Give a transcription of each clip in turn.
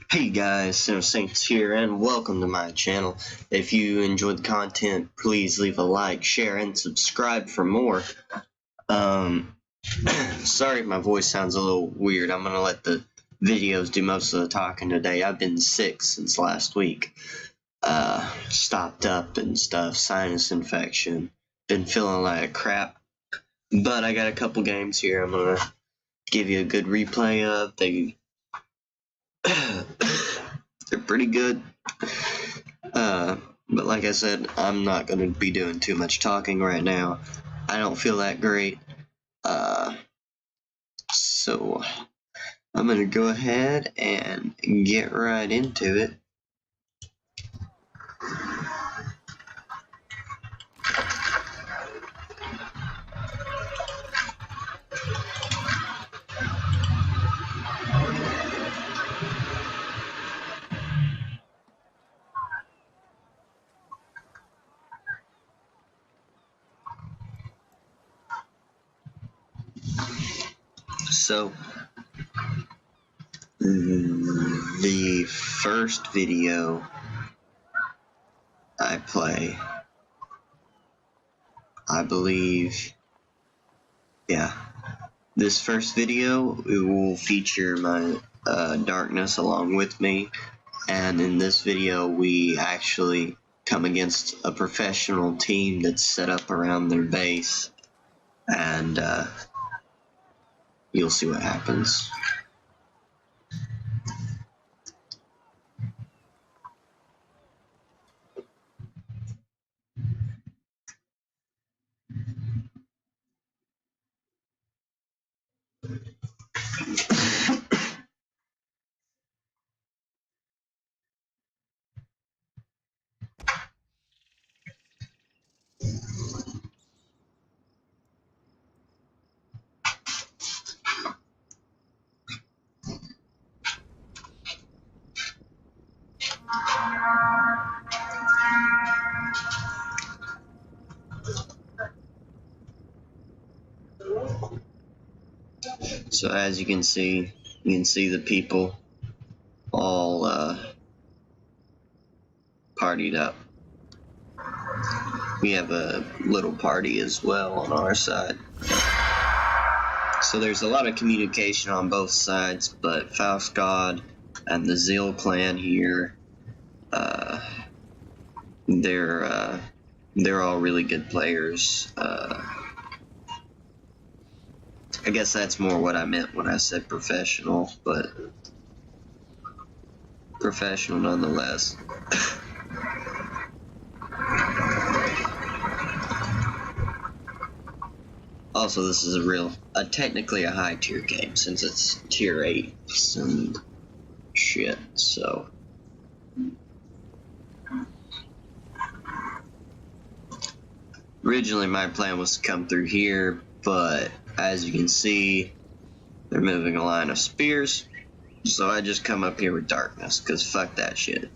Hey guys, Saints here, and welcome to my channel. If you enjoyed the content, please leave a like, share, and subscribe for more. Sorry if my voice sounds a little weird. I'm gonna let the videos do most of the talking today. I've been sick since last week. Stopped up and stuff, sinus infection. Been feeling like crap. But I got a couple games here I'm gonna give you a good replay of. They're pretty good. But like I said, I'm not going to be doing too much talking right now. I don't feel that great. So I'm going to go ahead and get right into it. So the first video I play, I believe, this first video, it will feature my Darkness along with me, and in this video we actually come against a professional team that's set up around their base, and you'll see what happens. So as you can see the people all partied up. We have a little party as well on our side. So there's a lot of communication on both sides, but Faust God and the Zeal clan here, they're all really good players. I guess that's more what I meant when I said professional, but professional nonetheless. Also, this is technically a high tier game since it's tier 8 and shit, so. Originally my plan was to come through here, but as you can see, they're moving a line of spears, so I just come up here with Darkness, cause fuck that shit.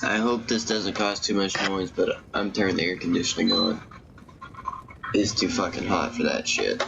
I hope this doesn't cause too much noise, but I'm turning the air conditioning on. It's too fucking hot for that shit.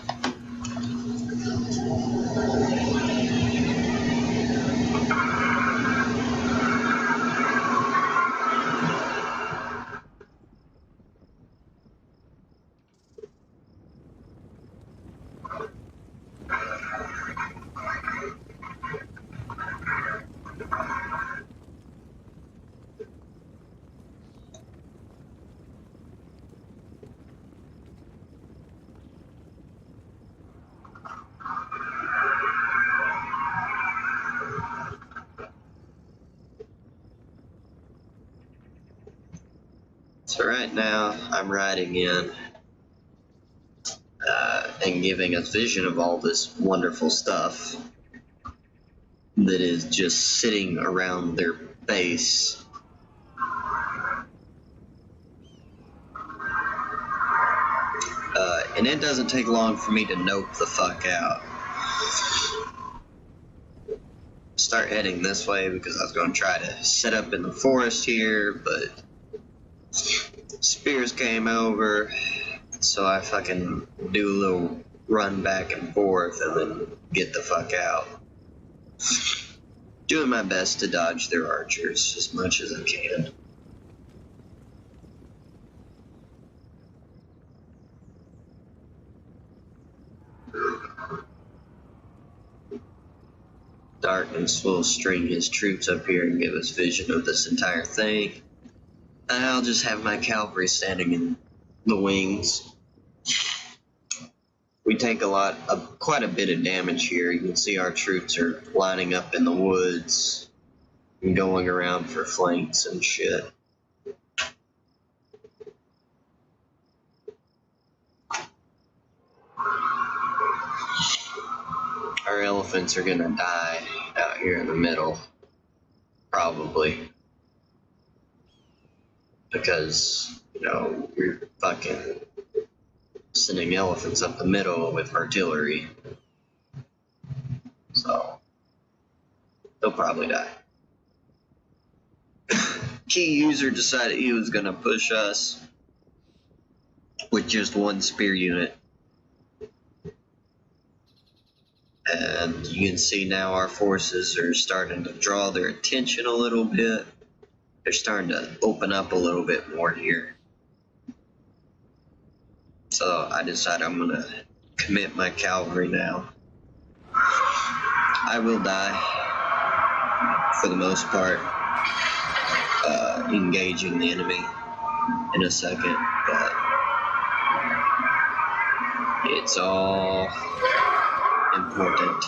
So right now, I'm riding in and giving a vision of all this wonderful stuff. that is just sitting around their base. And it doesn't take long for me to nope the fuck out. Start heading this way because I was going to try to set up in the forest here, but spears came over, so I fucking do a little run back and forth and then get the fuck out. Doing my best to dodge their archers as much as I can. Darkness will string his troops up here and give us vision of this entire thing. And I'll just have my cavalry standing in the wings. We take quite a bit of damage here. You can see our troops are lining up in the woods and going around for flanks and shit. Our elephants are gonna die out here in the middle, probably. Because, you know, we're fucking sending elephants up the middle with artillery. So, they'll probably die. Key user decided he was gonna push us with just one spear unit. And you can see now our forces are starting to draw their attention a little bit. They're starting to open up a little bit more here. So I decided I'm going to commit my cavalry now. I will die, for the most part, engaging the enemy in a second, but it's all important.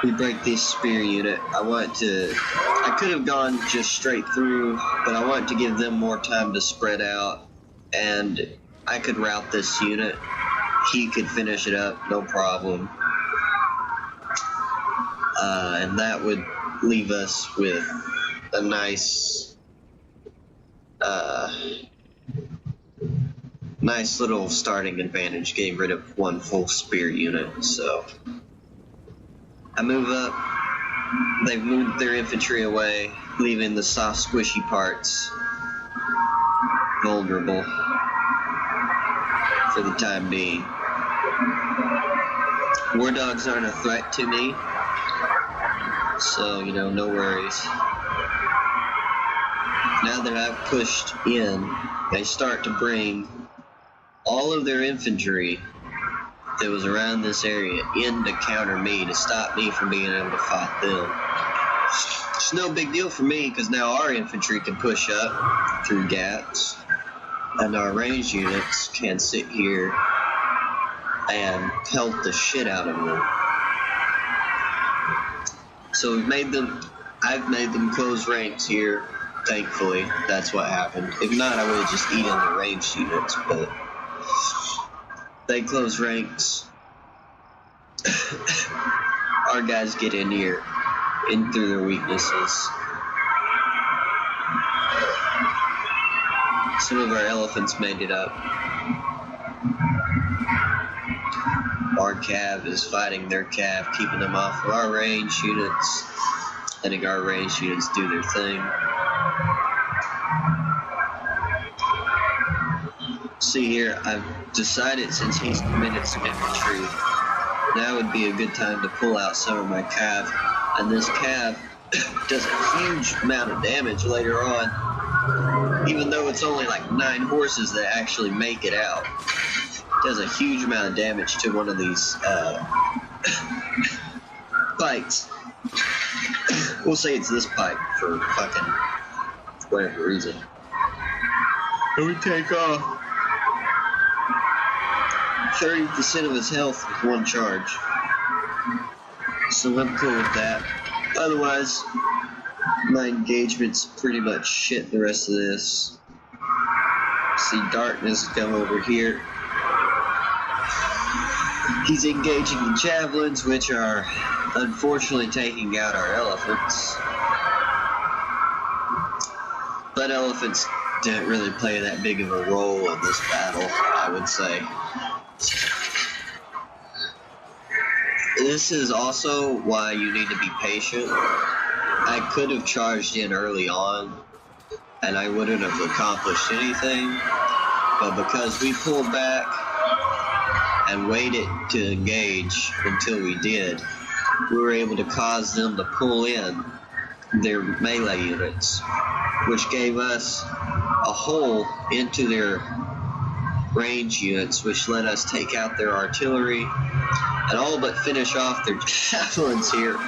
We break this spear unit. I could have gone just straight through, but I want to give them more time to spread out, and I could rout this unit. He could finish it up, no problem. And that would leave us with a nice little starting advantage, getting rid of one full spear unit. So I move up. They've moved their infantry away, leaving the soft, squishy parts vulnerable for the time being. War dogs aren't a threat to me, so, you know, no worries. Now that I've pushed in, they start to bring all of their infantry that was around this area in to counter me, to stop me from being able to fight them. It's no big deal for me, because now our infantry can push up through gaps, and our ranged units can sit here and pelt the shit out of them. So I've made them close ranks here, thankfully. That's what happened. If not, I would have just eaten the ranged units, but they close ranks. Our guys get in here, in through their weaknesses. Some of our elephants made it up. Our cav is fighting their cav, keeping them off of our range units, letting our range units do their thing. See here, I've decided, since he's committed some infantry, now would be a good time to pull out some of my cav. And this cav does a huge amount of damage later on, even though it's only like 9 horses that actually make it out. It does a huge amount of damage to one of these pikes. We'll say it's this pike for fucking whatever reason. And we take off 30% of his health with one charge. So I'm cool with that. Otherwise, my engagement's pretty much shit the rest of this. See darkness come over here. He's engaging the javelins, which are unfortunately taking out our elephants. But elephants didn't really play that big of a role in this battle, I would say. This is also why you need to be patient. I could have charged in early on, and I wouldn't have accomplished anything, but because we pulled back and waited to engage until we did, we were able to cause them to pull in their melee units, which gave us a hole into their range units, which let us take out their artillery and all but finish off their javelins here.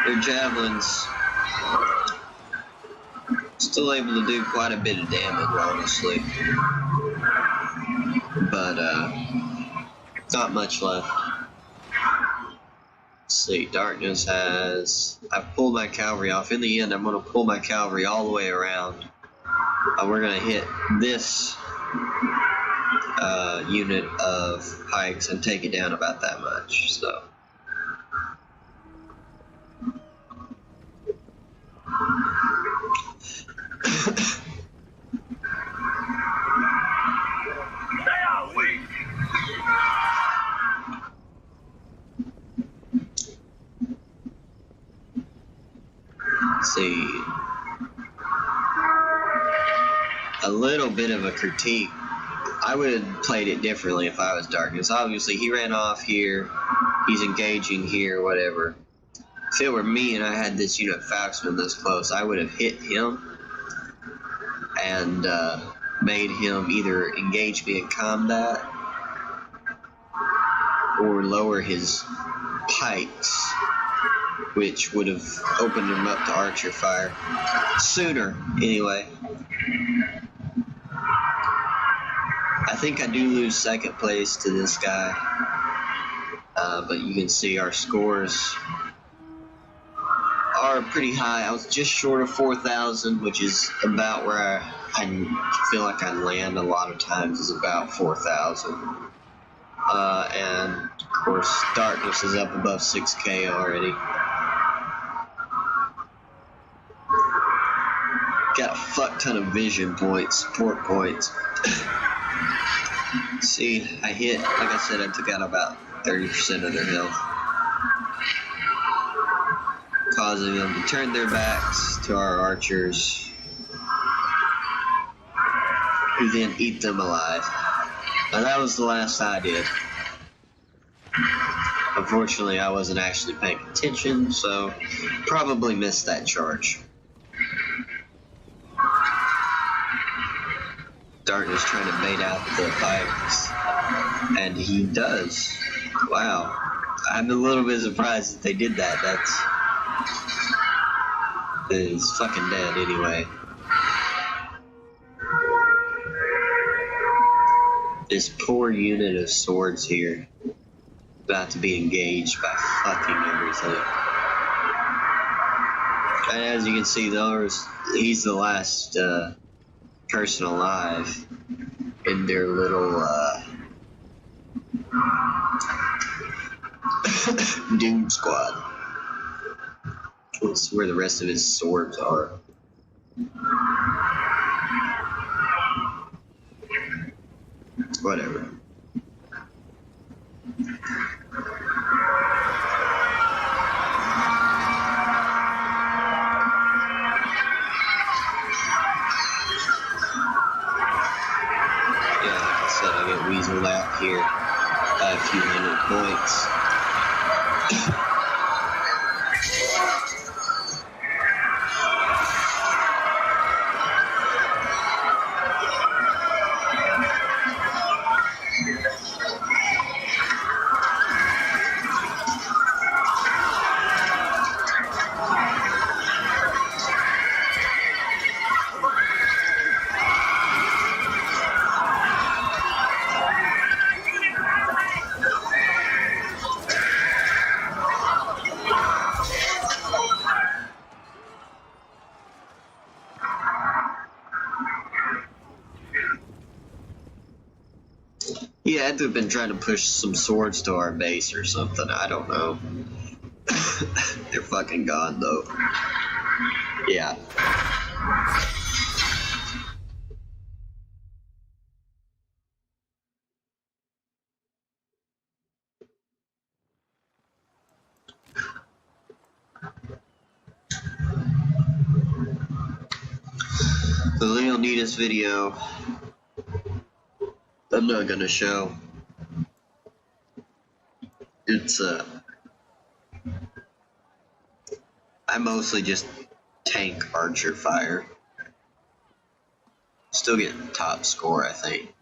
Their javelins still able to do quite a bit of damage, honestly, but not much left. Let's see, darkness has... I've pulled my cavalry off. In the end, I'm going to pull my cavalry all the way around. We're going to hit this unit of pikes and take it down about that much, so... See, a little bit of a critique. I would have played it differently if I was darkness. Obviously, he ran off here. He's engaging here, whatever. If it were me and I had this unit Faxman this close, I would have hit him and made him either engage me in combat or lower his pikes, which would have opened him up to archer fire sooner, anyway. I think I do lose second place to this guy, but you can see our scores are pretty high. I was just short of 4,000, which is about where I feel like I land a lot of times, is about 4,000. And of course, darkness is up above 6K already. Got a fuck ton of vision points, support points. See, I hit, like I said, I took out about 30% of their health, causing them to turn their backs to our archers, who then eat them alive. And that was the last I did. Unfortunately, I wasn't actually paying attention, so probably missed that charge. Darkness trying to bait out the pikes, and he does. Wow. I'm a little bit surprised that they did that. He's fucking dead anyway. This poor unit of swords here, about to be engaged by fucking everything. And as you can see, he's the last person alive in their little Doom Squad. That's where the rest of his swords are. Whatever. Weaseled out here by a few hundred points. He had to have been trying to push some swords to our base or something. I don't know. They're fucking gone, though. Yeah. The Leonidas video, I'm not gonna show. It's, I mostly just tank archer fire. Still getting top score, I think.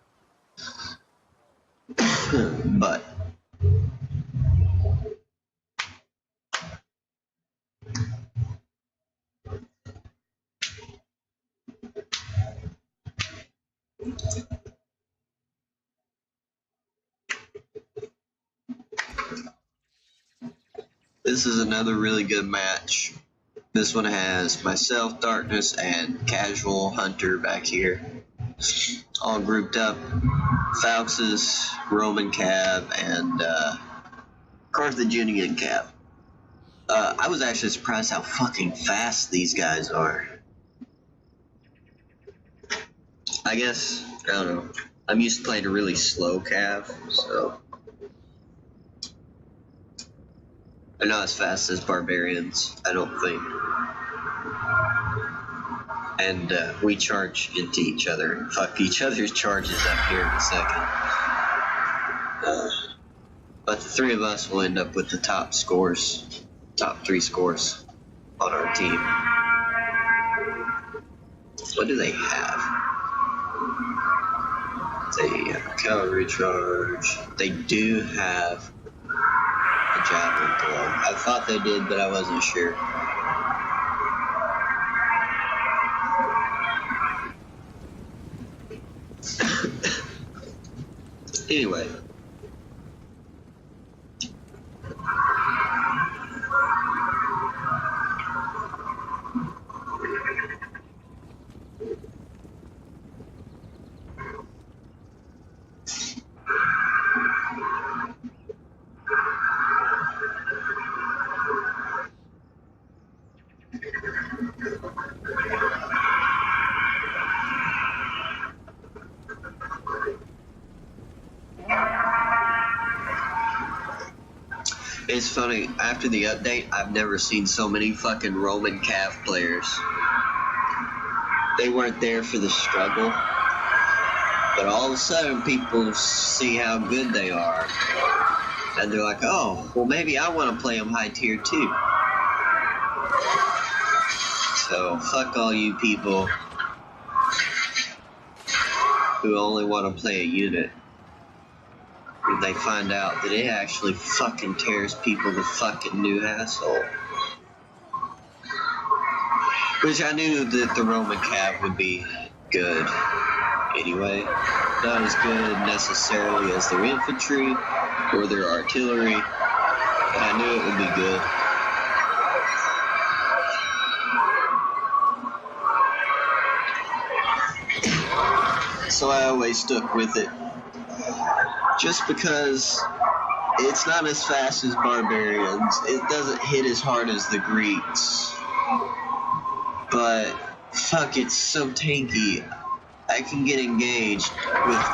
But this is another really good match. This one has myself, Darkness, and Casual Hunter back here. All grouped up. Falx's, Roman Cav, and Carthaginian Cav. I was actually surprised how fucking fast these guys are. I guess, I don't know. I'm used to playing a really slow Cav, so they're not as fast as barbarians, I don't think. And we charge into each other and fuck each other's charges up here in a second. But the three of us will end up with the top scores, top 3 scores on our team. What do they have? They have cavalry charge. They do have a javelin throw. I thought they did, but I wasn't sure. Anyway. It's funny, after the update, I've never seen so many fucking Roman Cav players. They weren't there for the struggle, but all of a sudden people see how good they are, and they're like, oh, well maybe I want to play them high tier too. So, fuck all you people who only want to play a unit. When they find out that it actually fucking tears people to fucking new asshole. Which I knew that the Roman Cav would be good anyway. Not as good necessarily as their infantry or their artillery, but I knew it would be good. So I always stuck with it. Just because it's not as fast as barbarians, it doesn't hit as hard as the Greeks, but fuck, it's so tanky. I can get engaged with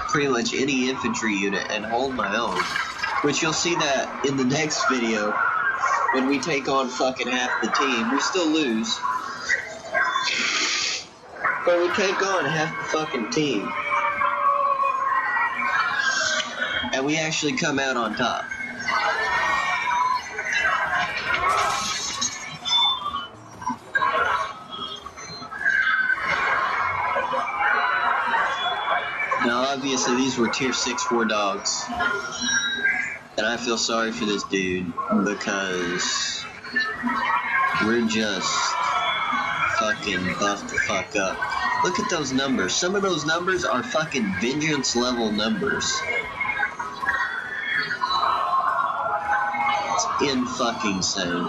pretty much any infantry unit and hold my own, which you'll see that in the next video when we take on fucking half the team. We still lose, but we take on half the fucking team. And we actually come out on top. Now obviously these were tier 6 war dogs. And I feel sorry for this dude because we're just fucking buffed the fuck up. Look at those numbers. Some of those numbers are fucking vengeance level numbers. In fucking insane.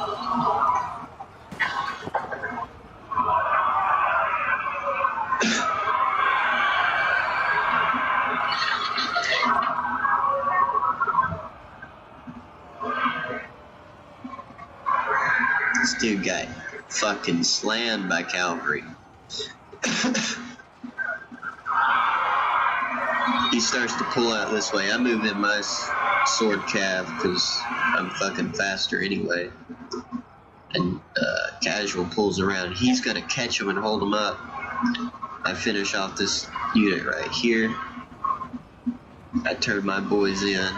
This dude got fucking slammed by cavalry. He starts to pull out this way. I move in my sword cav because I'm fucking faster anyway. And Casual pulls around. He's gonna catch him and hold him up. I finish off this unit right here. I turn my boys in.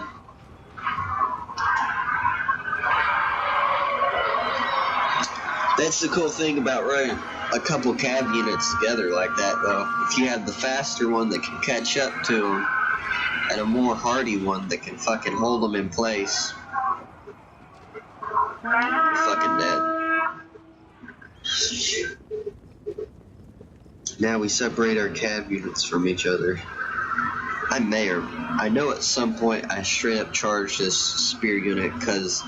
That's the cool thing about running a couple cav units together like that, though. If you have the faster one that can catch up to them, and a more hardy one that can fucking hold them in place, you're fucking dead. Now we separate our cav units from each other. I know at some point I straight up charged this spear unit because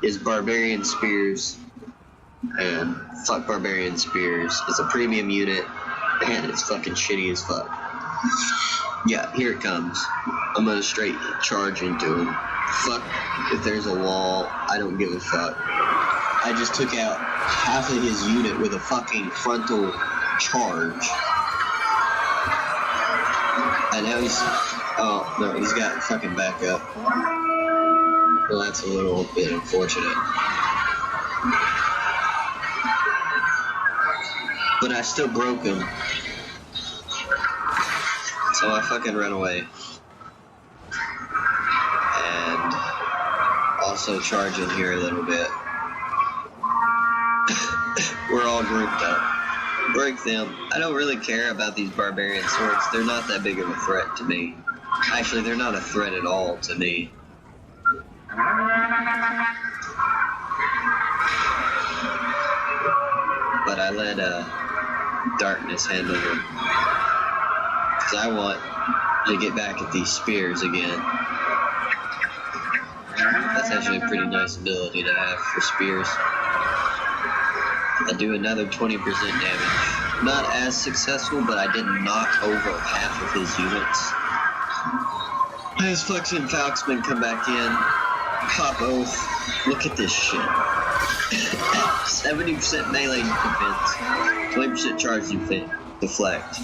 his barbarian spears, and fuck barbarian spears, it's a premium unit and it's fucking shitty as fuck. Yeah, here it comes. I'm gonna straight charge into him. Fuck if there's a wall, I don't give a fuck. I just took out half of his unit with a fucking frontal charge. And now he's, oh no, he's got fucking backup. Well, that's a little bit unfortunate. But I still broke him. So I fucking ran away. And also charge in here a little bit. We're all grouped up. Break them. I don't really care about these barbarian swords. They're not that big of a threat to me. Actually, they're not a threat at all to me. But I let darkness handle them. Because I want to get back at these spears again. That's actually a pretty nice ability to have for spears. I do another 20% damage. Not as successful, but I did knock over half of his units. His fucking Falksmen come back in. Pop oath. Look at this shit. 70% melee defense, 20% charge deflect,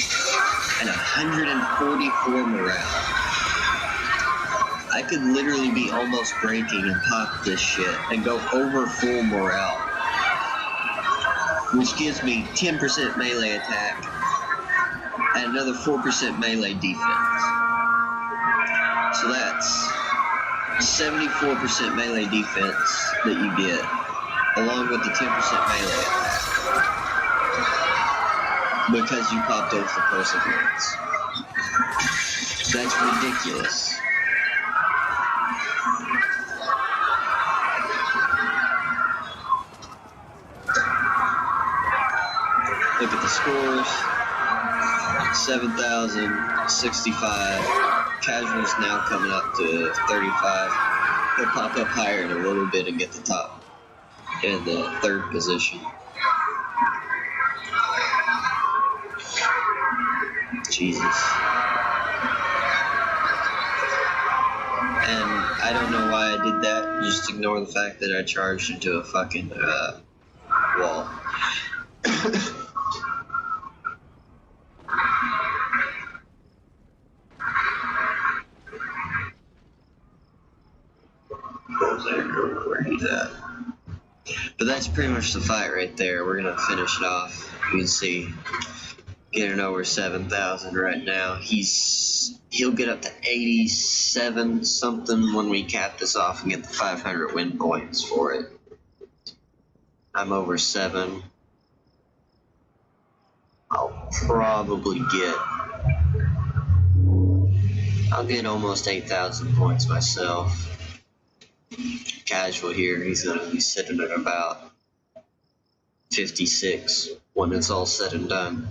and 144 morale. I could literally be almost breaking and pop this shit and go over full morale, which gives me 10% melee attack and another 4% melee defense. So that's 74% melee defense that you get, along with the 10% melee attack, because you popped off the perseverance. That's ridiculous. Look at the scores. 7,065. Casual's now coming up to 35. He'll pop up higher in a little bit and get the top in the third position. Jesus. And I don't know why I did that. Just ignore the fact that I charged into a fucking wall. Where he's at. But that's pretty much the fight right there. We're gonna finish it off. You can see, getting over 7,000 right now. He'll get up to 87 something when we cap this off and get the 500 win points for it. I'm over 7. I'll get almost 8,000 points myself. Casual here, he's gonna be sitting at about 56 when it's all said and done.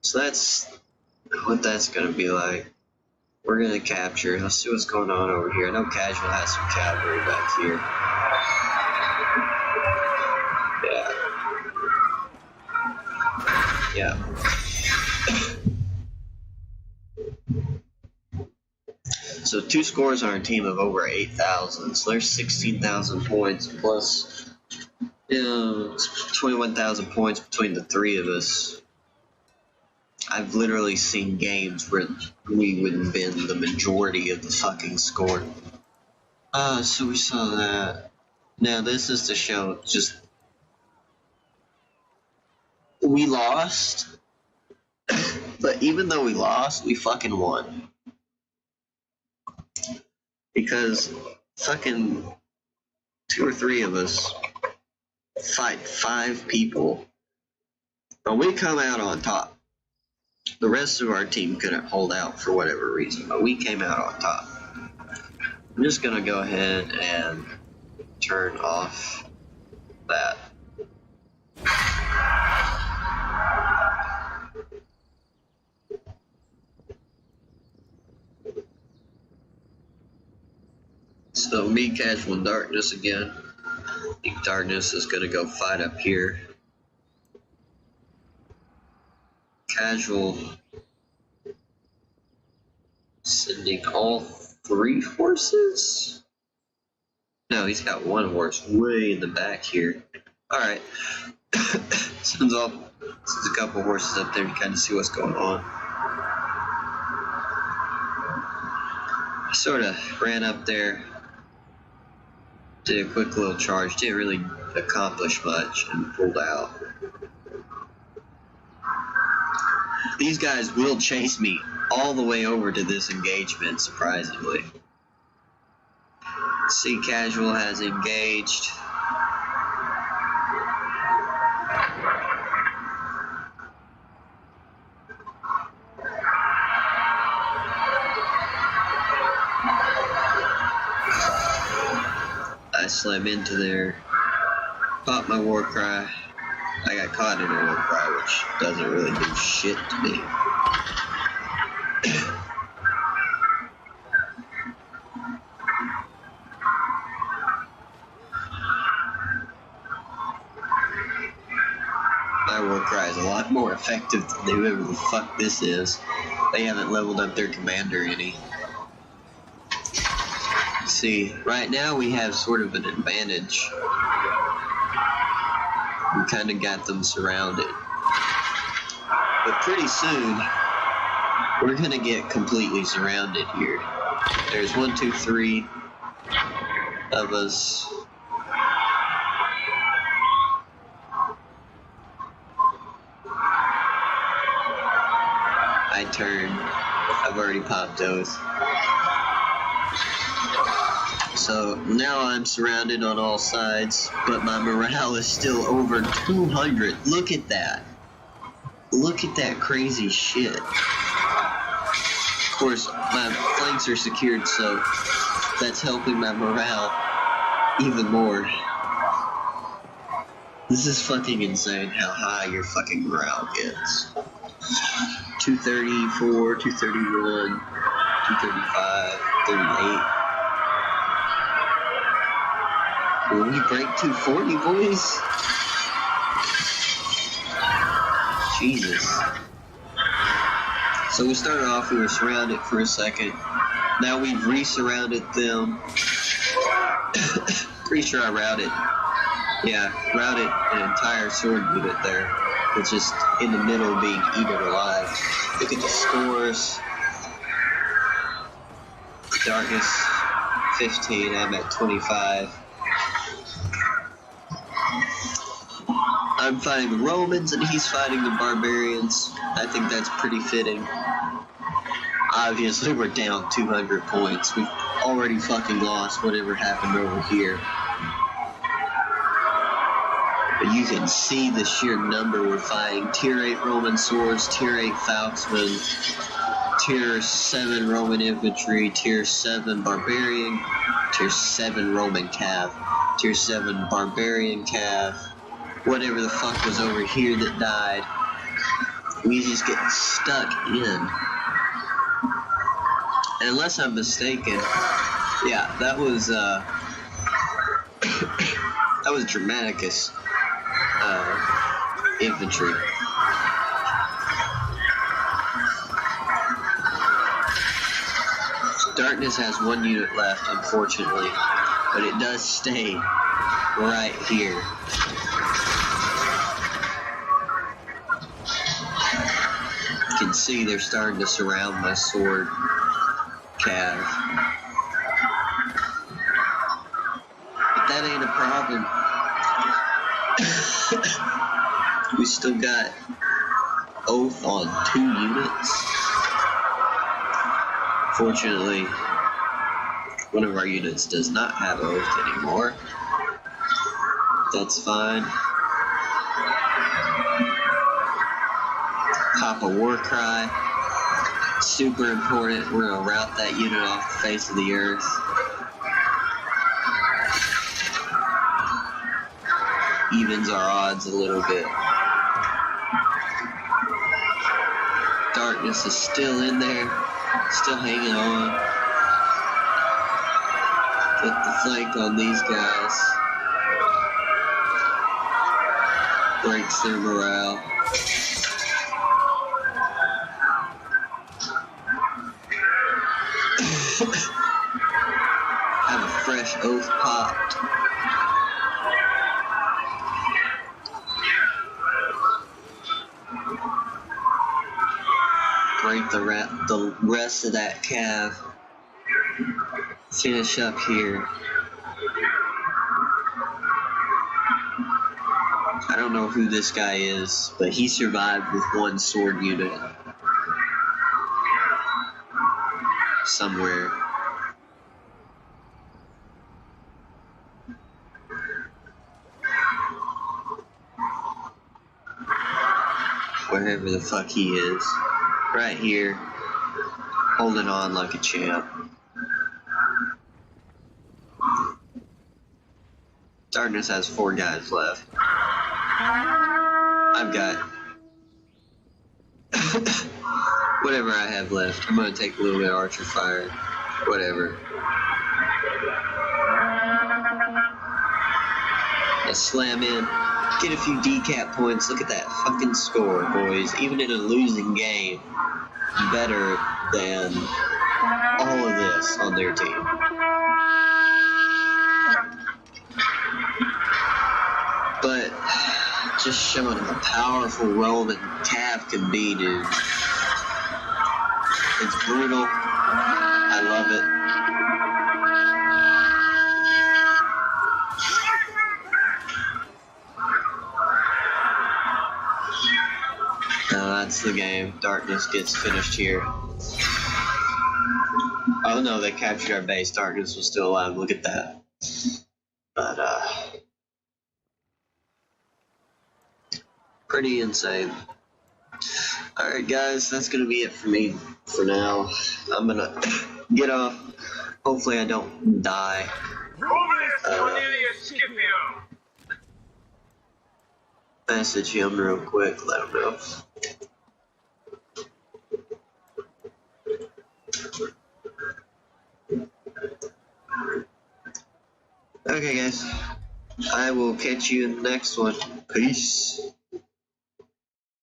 So that's what that's gonna be like. We're gonna capture. Let's see what's going on over here. I know Casual has some cavalry back here. Yeah. So 2 scores on our team of over 8,000. So there's 16,000 points plus 21,000 points between the 3 of us. I've literally seen games where we would win the majority of the fucking score. So we saw that. Now this is to show just we lost, but even though we lost, we fucking won. Because fucking 2 or 3 of us fight 5 people, and we come out on top. The rest of our team couldn't hold out for whatever reason, but we came out on top. I'm just gonna go ahead and turn off that. So me, Casual, and Darkness again. I think Darkness is gonna go fight up here. Casual sending all 3 horses? No, he's got 1 horse way in the back here. Alright. sends a couple horses up there to kind of see what's going on. I sort of ran up there, did a quick little charge, didn't really accomplish much, and pulled out. These guys will chase me all the way over to this engagement, surprisingly. See, Casual has engaged. I slam into there, pop my war cry. I got caught in a war cry, which doesn't really do shit to me. My war cry is a lot more effective than whoever the fuck this is. They haven't leveled up their commander any. See, right now we have sort of an advantage. We kind of got them surrounded. But pretty soon, we're going to get completely surrounded here. There's 1, 2, 3 of us. I turn. I've already popped those. So now I'm surrounded on all sides, but my morale is still over 200. Look at that. Look at that crazy shit. Of course, my flanks are secured, so that's helping my morale even more. This is fucking insane how high your fucking morale gets. 234, 231, 235, 38. Will we break 240, boys? Jesus. So we started off, we were surrounded for a second. Now we've re-surrounded them. Pretty sure I routed. Yeah, routed an entire sword unit there. It's just in the middle being eaten alive. Look at the scores. Darkness 15, I'm at 25. I'm fighting the Romans and he's fighting the barbarians. I think that's pretty fitting. Obviously we're down 200 points. We've already fucking lost whatever happened over here. But you can see the sheer number we're fighting. Tier 8 Roman swords, Tier 8 Falxmen, Tier 7 Roman infantry, Tier 7 barbarian, Tier 7 Roman cav, Tier 7 barbarian cav, whatever the fuck was over here that died. We just get stuck in. And unless I'm mistaken, yeah, that was that was Dramaticus infantry. Darkness has 1 unit left, unfortunately, but it does stay right here. You can see they're starting to surround my sword cav. But that ain't a problem. We still got Oath on 2 units. Fortunately, one of our units does not have Oath anymore. That's fine. Pop a war cry. Super important. We're gonna route that unit off the face of the earth. Evens our odds a little bit. Darkness is still in there, still hanging on. Get the flank on these guys. Breaks their morale. Have a fresh Oath popped. Break the rest of that cav. Finish up here. I don't know who this guy is, but he survived with 1 sword unit. Somewhere. Wherever the fuck he is. Right here. Holding on like a champ. Darkness has 4 guys left. I've got whatever I have left. I'm gonna take a little bit of archer fire. Whatever. Let's slam in. Get a few decap points. Look at that fucking score, boys. Even in a losing game, better than all of this on their team. But just showing how powerful Roman cav can be, dude. It's brutal. I love it. That's the game. Darkness gets finished here. Oh no, they captured our base. Darkness was still alive. Look at that. But, pretty insane. Alright guys, that's gonna be it for me for now. I'm gonna get off. Hopefully I don't die. Message him real quick, let him know. Okay guys, I will catch you in the next one. Peace.